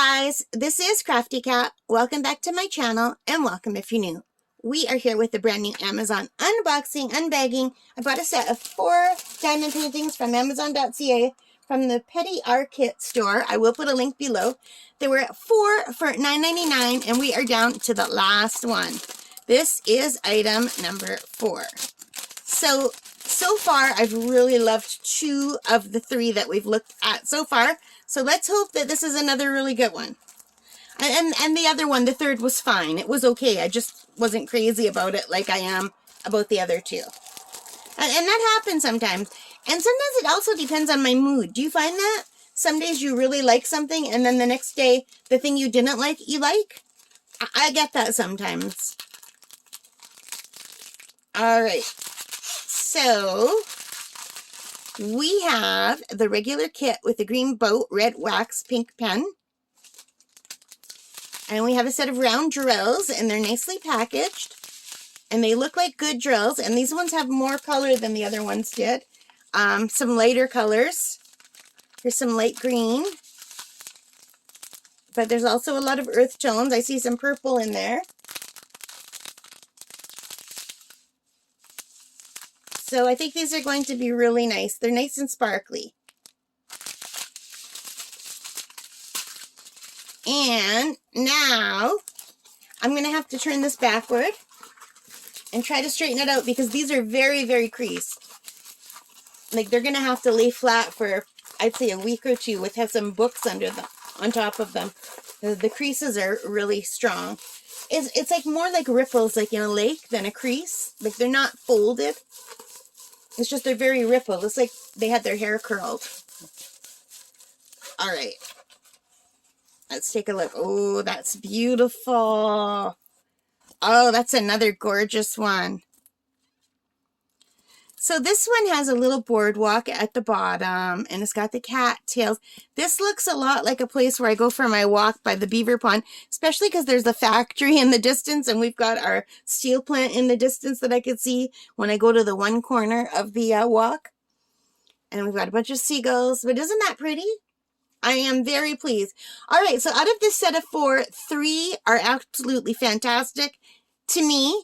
guys, this is Crafty Cat. Welcome back to my channel and welcome if you're new. We are here with the brand new Amazon unboxing, unbagging. I bought a set of 4 diamond paintings from Amazon.ca from the Petty Art Kit store. I will put a link below. There were 4 for $9.99 and we are down to the last one. This is item number 4. So far I've really loved 2 of the 3 that we've looked at so far. So let's hope that this is another really good one. And the other one, the 3rd, was fine. It was okay. I just wasn't crazy about it like I am about the other 2. And that happens sometimes. And sometimes it also depends on my mood. Do you find that? Some days you really like something and then the next day the thing you didn't like, you like? I get that sometimes. Alright. So we have the regular kit with the green boat, red wax, pink pen. And we have a set of round drills, and they're nicely packaged. And they look like good drills, and these ones have more color than the other ones did. Some lighter colors. Here's some light green. But there's also a lot of earth tones. I see some purple in there. So I think these are going to be really nice. They're nice and sparkly. And now I'm going to have to turn this backward and try to straighten it out because these are very, very creased. Like they're going to have to lay flat for, I'd say, a week or 2 with some books under them, on top of them. The creases are really strong. It's like more like ripples like in a lake than a crease. Like they're not folded. It's just they're very rippled. It's like they had their hair curled. All right. Let's take a look. Oh, that's beautiful. Oh, that's another gorgeous one. So this one has a little boardwalk at the bottom, and it's got the cat tails. This looks a lot like a place where I go for my walk by the beaver pond, especially because there's a factory in the distance, and we've got our steel plant in the distance that I could see when I go to the one corner of the walk. And we've got a bunch of seagulls, but isn't that pretty? I am very pleased. All right, so out of this set of 4, 3 are absolutely fantastic to me,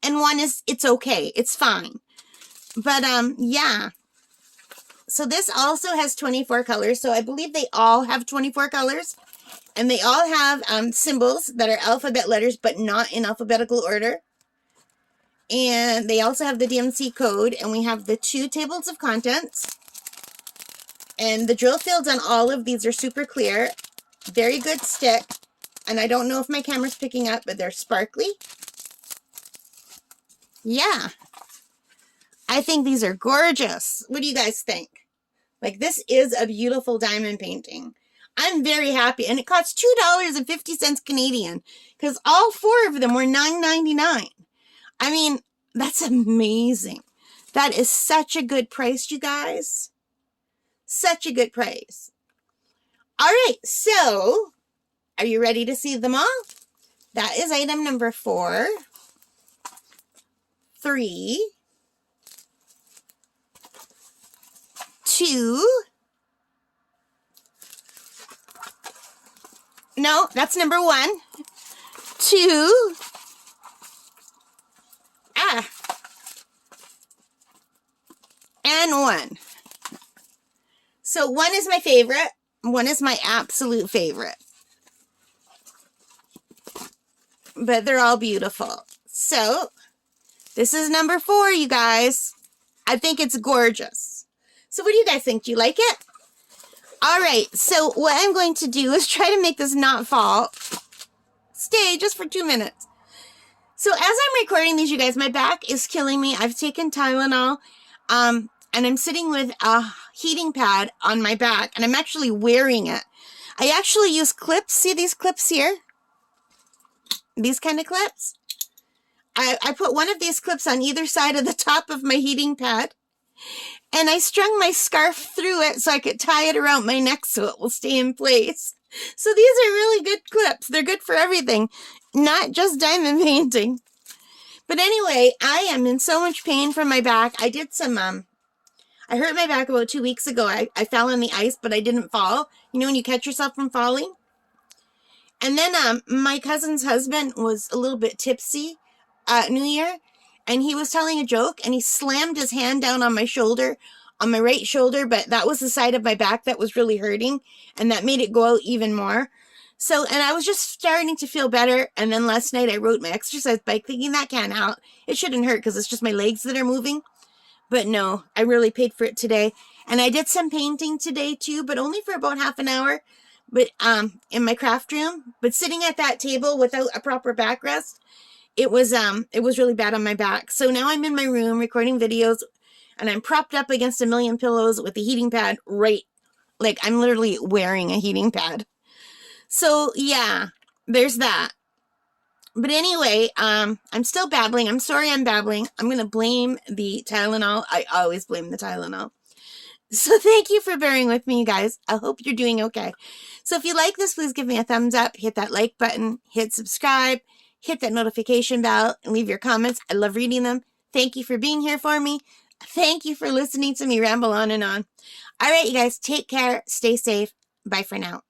and 1 is, it's okay, it's fine. But, yeah. So this also has 24 colors. So I believe they all have 24 colors. And they all have symbols that are alphabet letters, but not in alphabetical order. And they also have the DMC code. And we have the 2 tables of contents. And the drill fields on all of these are super clear. Very good stick. And I don't know if my camera's picking up, but they're sparkly. Yeah. I think these are gorgeous. What do you guys think? Like, this is a beautiful diamond painting. I'm very happy. And it cost $2.50 Canadian because all 4 of them were $9.99. I mean, that's amazing. That is such a good price, you guys. Such a good price. All right, so are you ready to see them all? That is item number 4, 3, 2. No, that's number 1. 2. And 1. So 1 is my favorite. 1 is my absolute favorite. But they're all beautiful. So this is number 4, you guys. I think it's gorgeous. So what do you guys think? Do you like it? All right. So what I'm going to do is try to make this not fall. Stay just for 2 minutes. So as I'm recording these, you guys, my back is killing me. I've taken Tylenol. And I'm sitting with a heating pad on my back. And I'm actually wearing it. I actually use clips. See these clips here? These kind of clips. I put one of these clips on either side of the top of my heating pad. And I strung my scarf through it so I could tie it around my neck so it will stay in place. So these are really good clips. They're good for everything, not just diamond painting. But anyway, I am in so much pain from my back. I did some, I hurt my back about 2 weeks ago. I fell on the ice, but I didn't fall. You know when you catch yourself from falling? And then my cousin's husband was a little bit tipsy at New Year, and he was telling a joke, and he slammed his hand down on my shoulder, on my right shoulder, but that was the side of my back that was really hurting, and that made it go out even more. So, and I was just starting to feel better, and then last night I rode my exercise bike thinking that can't help. It shouldn't hurt because it's just my legs that are moving. But no, I really paid for it today. And I did some painting today too, but only for about half an hour. But in my craft room. But sitting at that table without a proper backrest, it was really bad on my back. So now I'm in my room recording videos, and I'm propped up against a million pillows with the heating pad right, like I'm literally wearing a heating pad. So yeah, there's that. But anyway, I'm still babbling. I'm sorry I'm babbling. I'm going to blame the Tylenol. I always blame the Tylenol. So thank you for bearing with me, you guys. I hope you're doing okay. So if you like this, please give me a thumbs up, hit that like button, hit subscribe, hit that notification bell, and leave your comments. I love reading them. Thank you for being here for me. Thank you for listening to me ramble on and on. All right, you guys, take care. Stay safe. Bye for now.